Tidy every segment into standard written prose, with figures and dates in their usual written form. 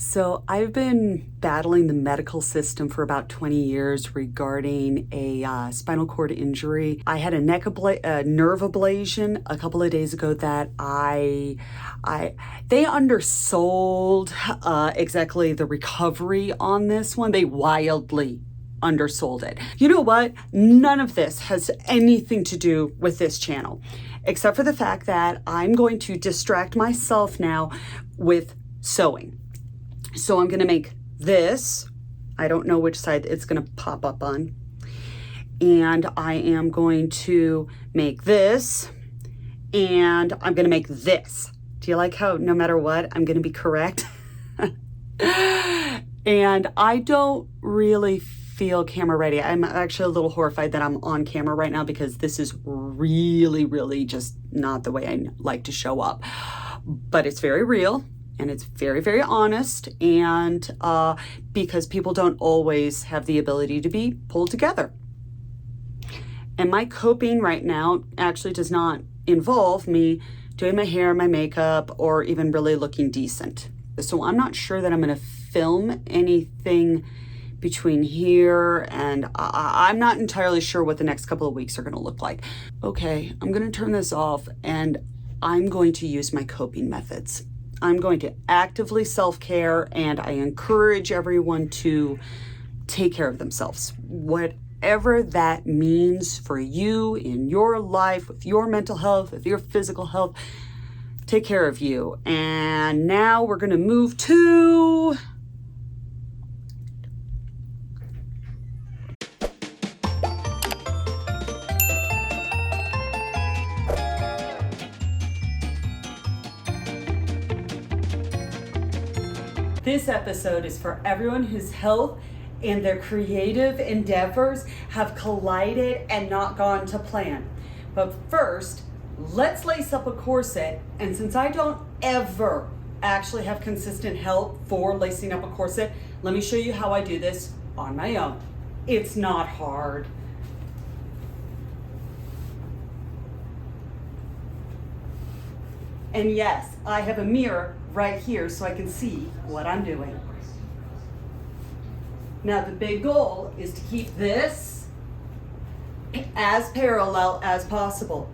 So I've been battling the medical system for about 20 years regarding a spinal cord injury. I had a nerve ablation a couple of days ago that they undersold exactly the recovery on this one. They wildly undersold it. You know what? None of this has anything to do with this channel, except for the fact that I'm going to distract myself now with sewing. So I'm going to make this. I don't know which side it's going to pop up on. And I am going to make this. And I'm going to make this. Do you like how no matter what, I'm going to be correct? And I don't really feel camera ready. I'm actually a little horrified that I'm on camera right now because this is really just not the way I like to show up. But it's very real. And it's very honest, and because people don't always have the ability to be pulled together. And my coping right now actually does not involve me doing my hair, my makeup, or even really looking decent. So I'm not sure that I'm going to film anything between here, and I'm not entirely sure what the next couple of weeks are going to look like. Okay, I'm going to turn this off, and I'm going to use my coping methods. I'm going to actively self-care, and I encourage everyone to take care of themselves. Whatever that means for you in your life, with your mental health, with your physical health, take care of you. And now we're going to move to... This episode is for everyone whose health and their creative endeavors have collided and not gone to plan. But first, let's lace up a corset. And since I don't ever actually have consistent help for lacing up a corset, let me show you how I do this on my own. It's not hard. And yes, I have a mirror right here so I can see what I'm doing. Now the big goal is to keep this as parallel as possible.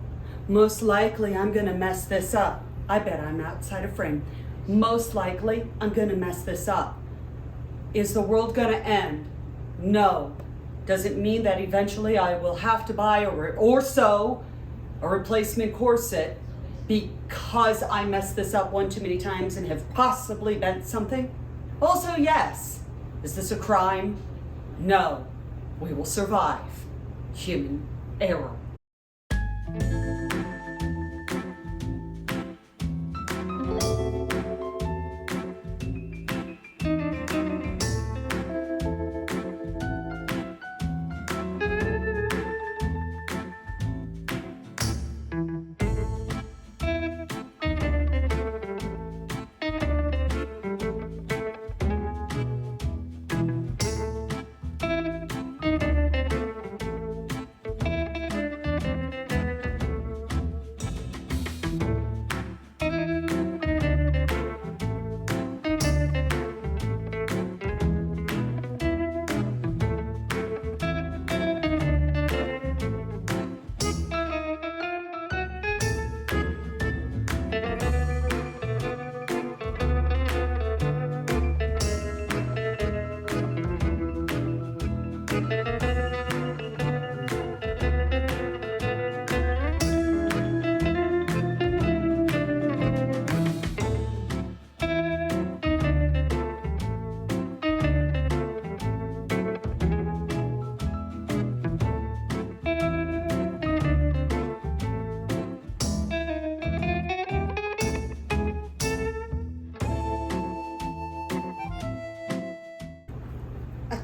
Most likely I'm gonna mess this up. I bet I'm outside of frame. Most likely I'm gonna mess this up. Is the world gonna end? No. Does it mean that eventually I will have to buy or sew a replacement corset because I messed this up one too many times and have possibly bent something? Also, yes. Is this a crime? No. We will survive. Human error.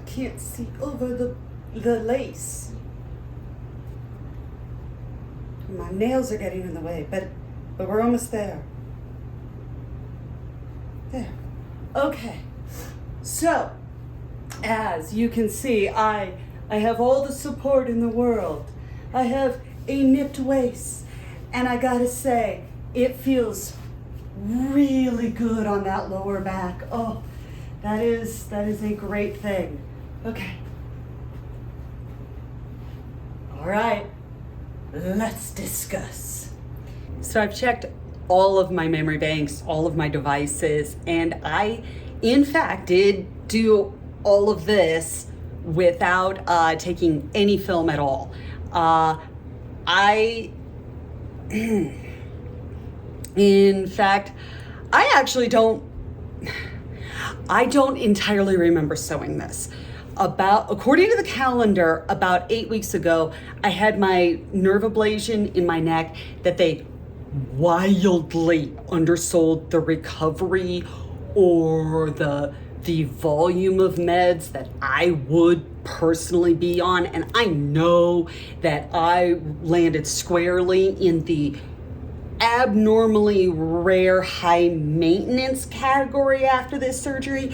Can't see over the lace. My nails are getting in the way, but we're almost there. There. Okay. So, as you can see, I have all the support in the world. I have a nipped waist, and I gotta say, it feels really good on that lower back. Oh, That is a great thing. Okay. All right, let's discuss. So I've checked all of my memory banks, all of my devices, and I, in fact, did do all of this without taking any film at all. In fact, I don't entirely remember sewing this. According to the calendar, about 8 weeks ago, I had my nerve ablation in my neck that they wildly undersold the recovery or the volume of meds that I would personally be on. And I know that I landed squarely in the abnormally rare high maintenance category after this surgery,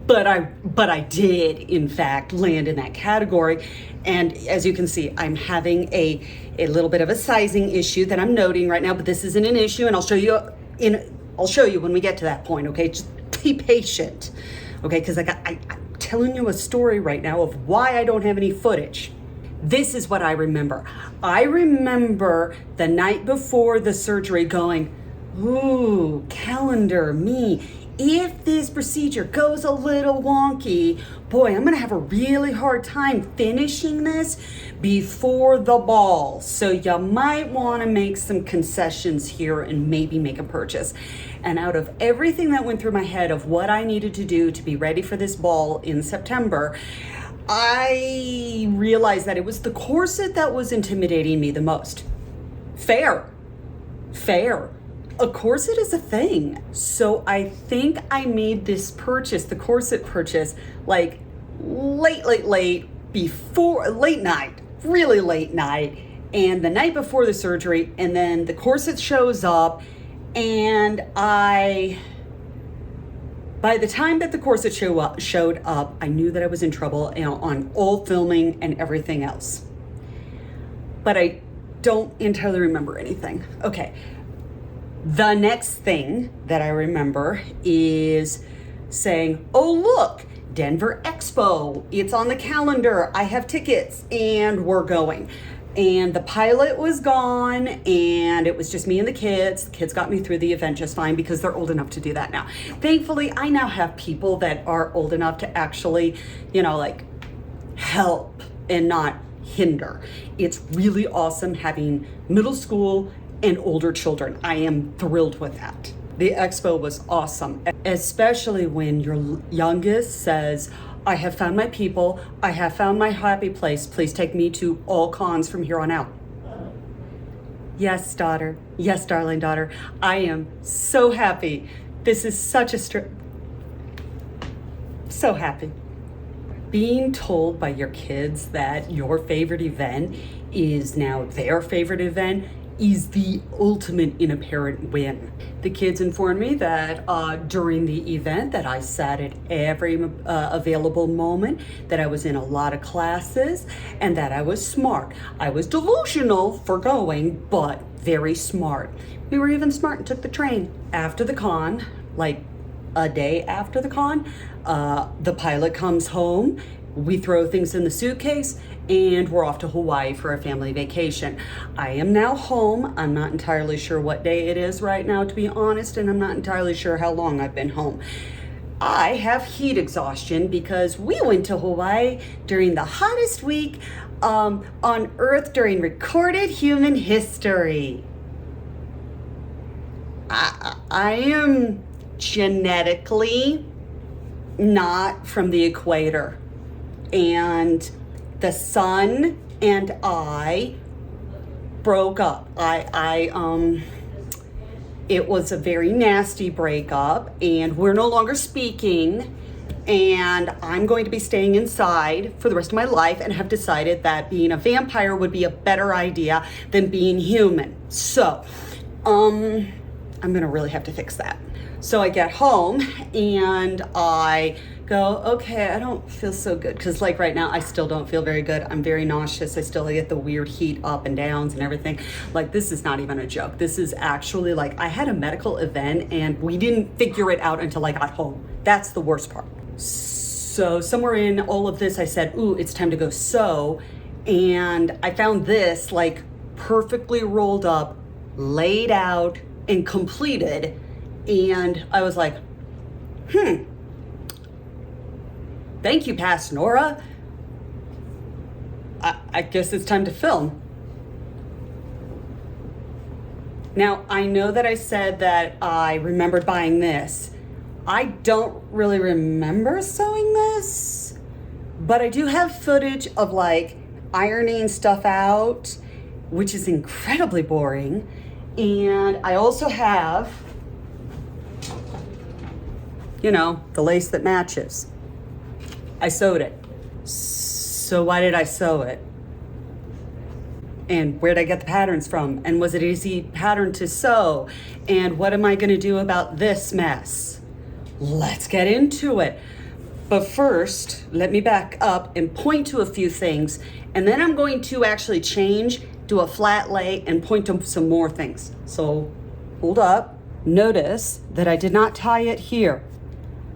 but I did in fact land in that category. And as you can see, I'm having a little bit of a sizing issue that I'm noting right now, but this isn't an issue, and I'll show you when we get to that point. Okay, just be patient, okay, because I'm telling you a story right now of why I don't have any footage. This is what I remember. I remember the night before the surgery going, ooh, calendar me. If this procedure goes a little wonky, boy, I'm gonna have a really hard time finishing this before the ball. So you might wanna make some concessions here and maybe make a purchase. And out of everything that went through my head of what I needed to do to be ready for this ball in September, I realized that it was the corset that was intimidating me the most. Fair. A corset is a thing. So I think I made this purchase, the corset purchase, like late before, late night, really late night, and the night before the surgery, and then the corset shows up, and by the time that the corset showed up, I knew that I was in trouble, on all filming and everything else. But I don't entirely remember anything. Okay. The next thing that I remember is saying, oh, look, Denver Expo. It's on the calendar. I have tickets and we're going. And the pilot was gone, and it was just me and the kids. The kids got me through the event just fine because they're old enough to do that now. Thankfully, I now have people that are old enough to actually, help and not hinder. It's really awesome having middle school and older children. I am thrilled with that. The expo was awesome, especially when your youngest says, I have found my people. I have found my happy place. Please take me to all cons from here on out. Yes, daughter. Yes, darling daughter. I am so happy. This is such a so happy. Being told by your kids that your favorite event is now their favorite event is the ultimate in a parent win. The kids informed me that during the event that I sat at every available moment, that I was in a lot of classes, and that I was smart. I was delusional for going, but very smart. We were even smart and took the train. After the con, like a day after the con, the pilot comes home, we throw things in the suitcase, and we're off to Hawaii for a family vacation. I am now home. I'm not entirely sure what day it is right now, to be honest, and I'm not entirely sure how long I've been home. I have heat exhaustion because we went to Hawaii during the hottest week on Earth during recorded human history. I am genetically not from the equator, and the sun and I broke up. It was a very nasty breakup, and we're no longer speaking, and I'm going to be staying inside for the rest of my life, and have decided that being a vampire would be a better idea than being human. So, I'm gonna really have to fix that. So I get home and I go, okay, I don't feel so good. Because like right now, I still don't feel very good. I'm very nauseous. I still get the weird heat up and downs and everything. Like, this is not even a joke. This is actually like, I had a medical event and we didn't figure it out until I got home. That's the worst part. So somewhere in all of this, I said, ooh, it's time to go sew. And I found this like perfectly rolled up, laid out and completed. And I was like, thank you, Past Nora. I guess it's time to film. Now, I know that I said that I remembered buying this. I don't really remember sewing this, but I do have footage of like ironing stuff out, which is incredibly boring. And I also have, you know, the lace that matches. I sewed it. So why did I sew it? And where did I get the patterns from? And was it an easy pattern to sew? And what am I gonna do about this mess? Let's get into it. But first, let me back up and point to a few things. And then I'm going to actually change, do a flat lay and point to some more things. So hold up. Notice that I did not tie it here.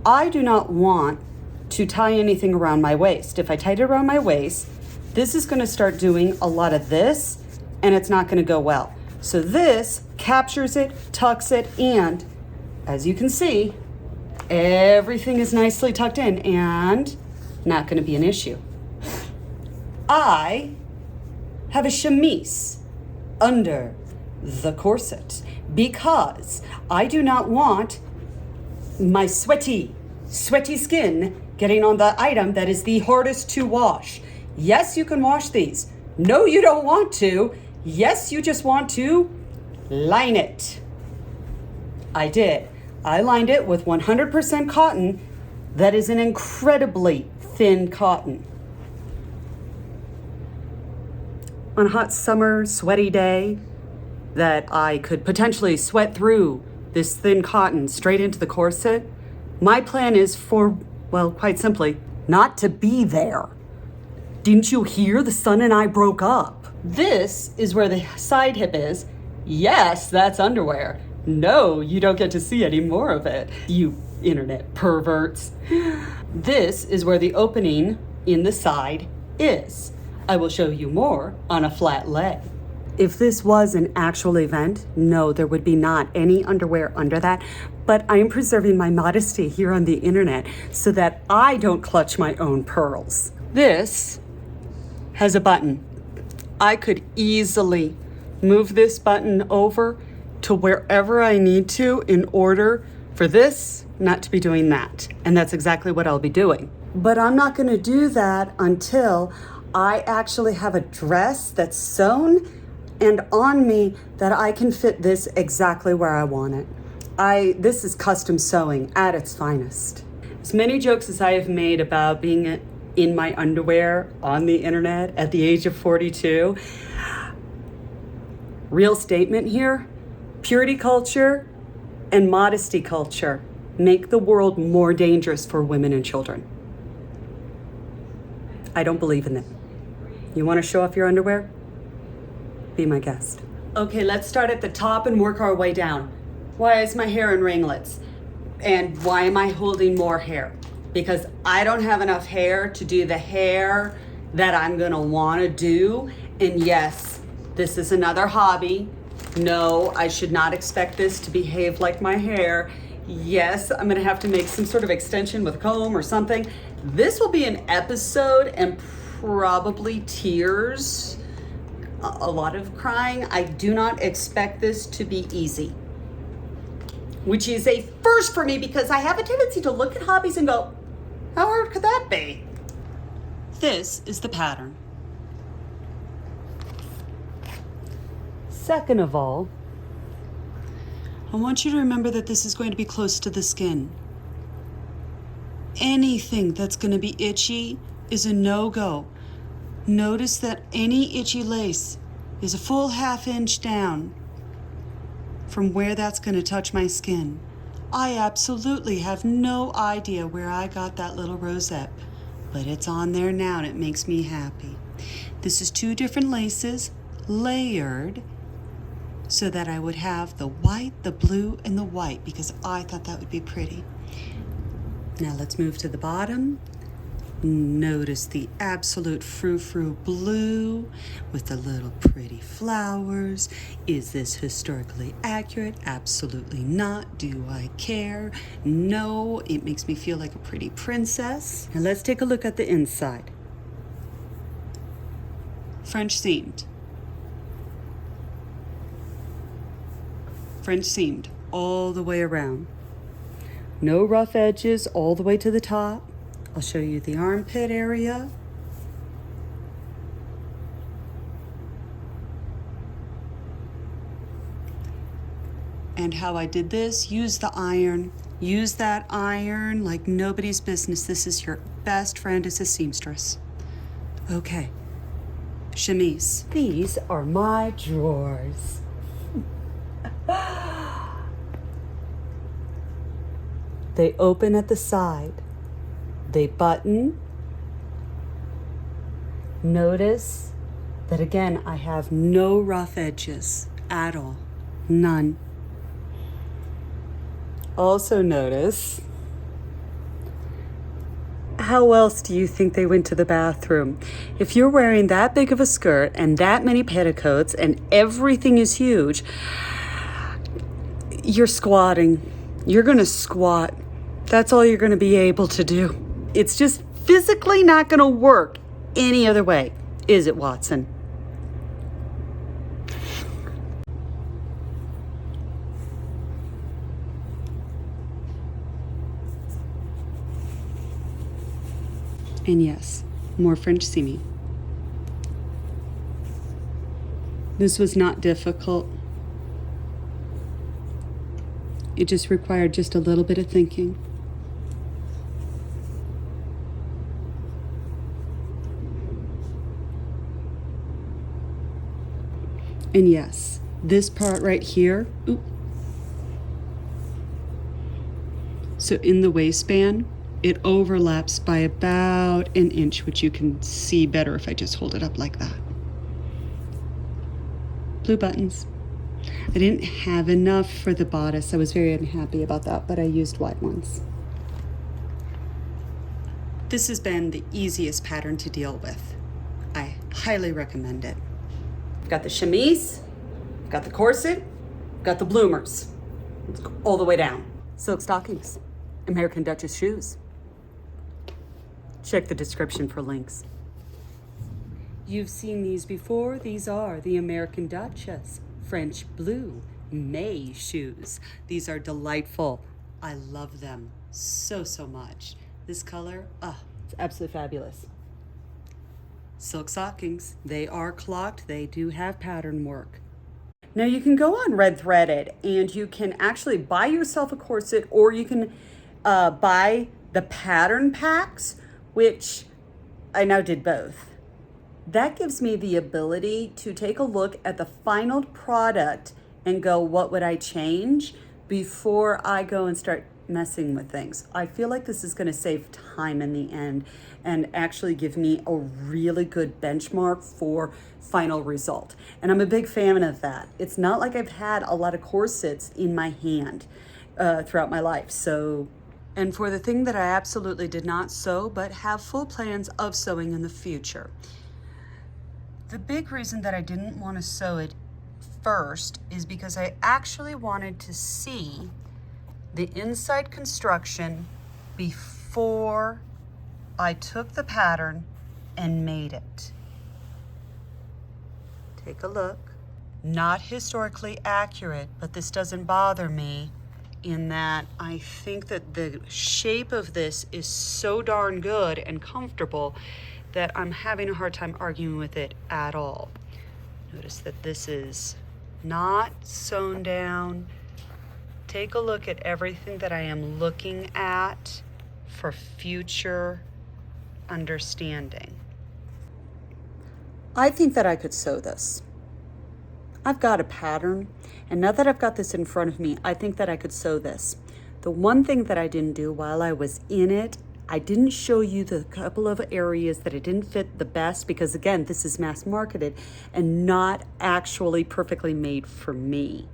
I do not want to tie anything around my waist. If I tied it around my waist, this is going to start doing a lot of this and it's not going to go well. So this captures it, tucks it, and as you can see, everything is nicely tucked in and not going to be an issue. I have a chemise under the corset because I do not want my sweaty skin getting on the item that is the hardest to wash. Yes, you can wash these. No, you don't want to. Yes, you just want to line it. I did. I lined it with 100% cotton. That is an incredibly thin cotton. On a hot summer, sweaty day that I could potentially sweat through this thin cotton straight into the corset, my plan is for, well, quite simply, not to be there. Didn't you hear? The son and I broke up. This is where the side hip is. Yes, that's underwear. No, you don't get to see any more of it, you internet perverts. This is where the opening in the side is. I will show you more on a flat lay. If this was an actual event, no, there would be not any underwear under that, but I am preserving my modesty here on the internet so that I don't clutch my own pearls. This has a button. I could easily move this button over to wherever I need to in order for this not to be doing that. And that's exactly what I'll be doing. But I'm not gonna do that until I actually have a dress that's sewn and on me that I can fit this exactly where I want it. This is custom sewing at its finest. As many jokes as I have made about being in my underwear on the internet at the age of 42, real statement here, purity culture and modesty culture make the world more dangerous for women and children. I don't believe in it. You want to show off your underwear? Be my guest. Okay, let's start at the top and work our way down. Why is my hair in ringlets? And why am I holding more hair? Because I don't have enough hair to do the hair that I'm gonna wanna do. And yes, this is another hobby. No, I should not expect this to behave like my hair. Yes, I'm gonna have to make some sort of extension with a comb or something. This will be an episode and probably tears, a lot of crying. I do not expect this to be easy, which is a first for me because I have a tendency to look at hobbies and go, how hard could that be? This is the pattern. Second of all, I want you to remember that this is going to be close to the skin. Anything that's going to be itchy is a no-go. Notice that any itchy lace is a full 1/2 inch down from where that's going to touch my skin. I absolutely have no idea where I got that little rosette, but it's on there now and it makes me happy. This is 2 different laces layered so that I would have the white, the blue, and the white because I thought that would be pretty. Now let's move to the bottom. Notice the absolute frou-frou blue with the little pretty flowers. Is this historically accurate? Absolutely not. Do I care? No, it makes me feel like a pretty princess. Now let's take a look at the inside. French seamed. French seamed all the way around. No rough edges all the way to the top. I'll show you the armpit area. And how I did this, use the iron. Use that iron like nobody's business. This is your best friend as a seamstress. Okay, chemise. These are my drawers. They open at the side. They button. Notice that again, I have no rough edges at all. None. Also notice, how else do you think they went to the bathroom? If you're wearing that big of a skirt and that many petticoats and everything is huge, you're squatting. You're gonna squat. That's all you're gonna be able to do. It's just physically not gonna work any other way, is it, Watson? And yes, more French seaming. This was not difficult. It just required just a little bit of thinking. And yes, this part right here, so in the waistband, it overlaps by about an inch, which you can see better if I just hold it up like that. Blue buttons. I didn't have enough for the bodice. I was very unhappy about that, but I used white ones. This has been the easiest pattern to deal with. I highly recommend it. I've got the chemise, I've got the corset, I've got the bloomers. Let's go all the way down. Silk stockings, American Duchess shoes. Check the description for links. You've seen these before. These are the American Duchess French blue May shoes. These are delightful. I love them so much. This color, it's absolutely fabulous. Silk stockings, they are clocked. They do have pattern work. Now you can go on Red Threaded and you can actually buy yourself a corset, or you can buy the pattern packs, which I now did both. That gives me the ability to take a look at the final product and go, what would I change before I go and start messing with things? I feel like this is going to save time in the end and actually give me a really good benchmark for final result. And I'm a big fan of that. It's not like I've had a lot of corsets in my hand throughout my life. And for the thing that I absolutely did not sew, but have full plans of sewing in the future. The big reason that I didn't want to sew it first is because I actually wanted to see the inside construction before I took the pattern and made it. Take a look. Not historically accurate, but this doesn't bother me in that I think that the shape of this is so darn good and comfortable that I'm having a hard time arguing with it at all. Notice that this is not sewn down. Take a look at everything that I am looking at for future understanding. I think that I could sew this. I've got a pattern, and now that I've got this in front of me, I think that I could sew this. The one thing that I didn't do while I was in it, I didn't show you the couple of areas that it didn't fit the best because again, this is mass marketed and not actually perfectly made for me.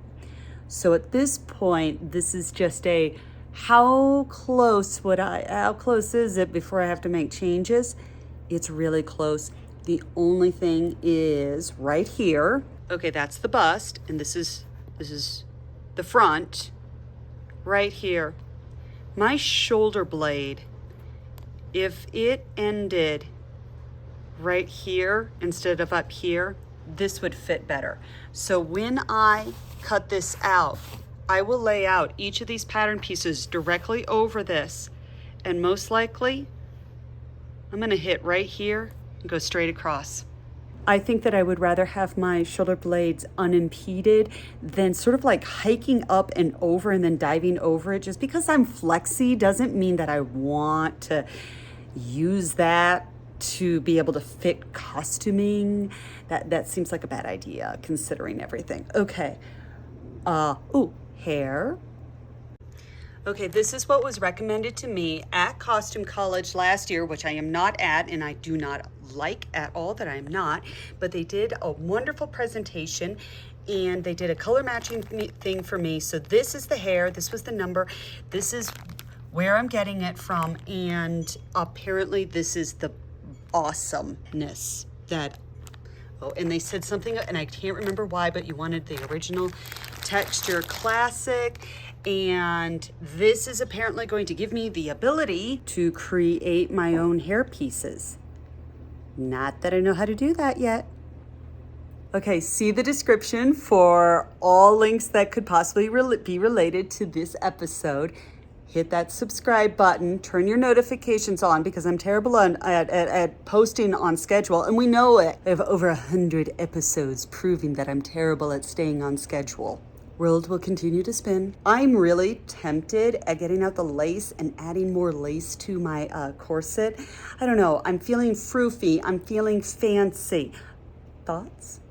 So at this point, this is just a how close is it before I have to make changes? It's really close. The only thing is right here. Okay, that's the bust, and this is the front right here. My shoulder blade, if it ended right here instead of up here, this would fit better. So when I cut this out, I will lay out each of these pattern pieces directly over this, and most likely I'm gonna hit right here and go straight across. I think that I would rather have my shoulder blades unimpeded than sort of like hiking up and over and then diving over it. Just because I'm flexy doesn't mean that I want to use that to be able to fit costuming. That seems like a bad idea considering everything. Okay, hair. Okay, this is what was recommended to me at Costume College last year, which I am not at, and I do not like at all that I am not, but they did a wonderful presentation and they did a color matching thing for me. So this is the hair, this was the number, this is where I'm getting it from, and apparently this is the awesomeness that, oh, and they said something, and I can't remember why, but you wanted the original texture classic. And this is apparently going to give me the ability to create my own hair pieces. Not that I know how to do that yet. Okay, see the description for all links that could possibly be related to this episode. Hit that subscribe button, turn your notifications on because I'm terrible at posting on schedule, and we know it. I have over 100 episodes proving that I'm terrible at staying on schedule. World will continue to spin. I'm really tempted at getting out the lace and adding more lace to my corset. I don't know, I'm feeling froofy, I'm feeling fancy. Thoughts?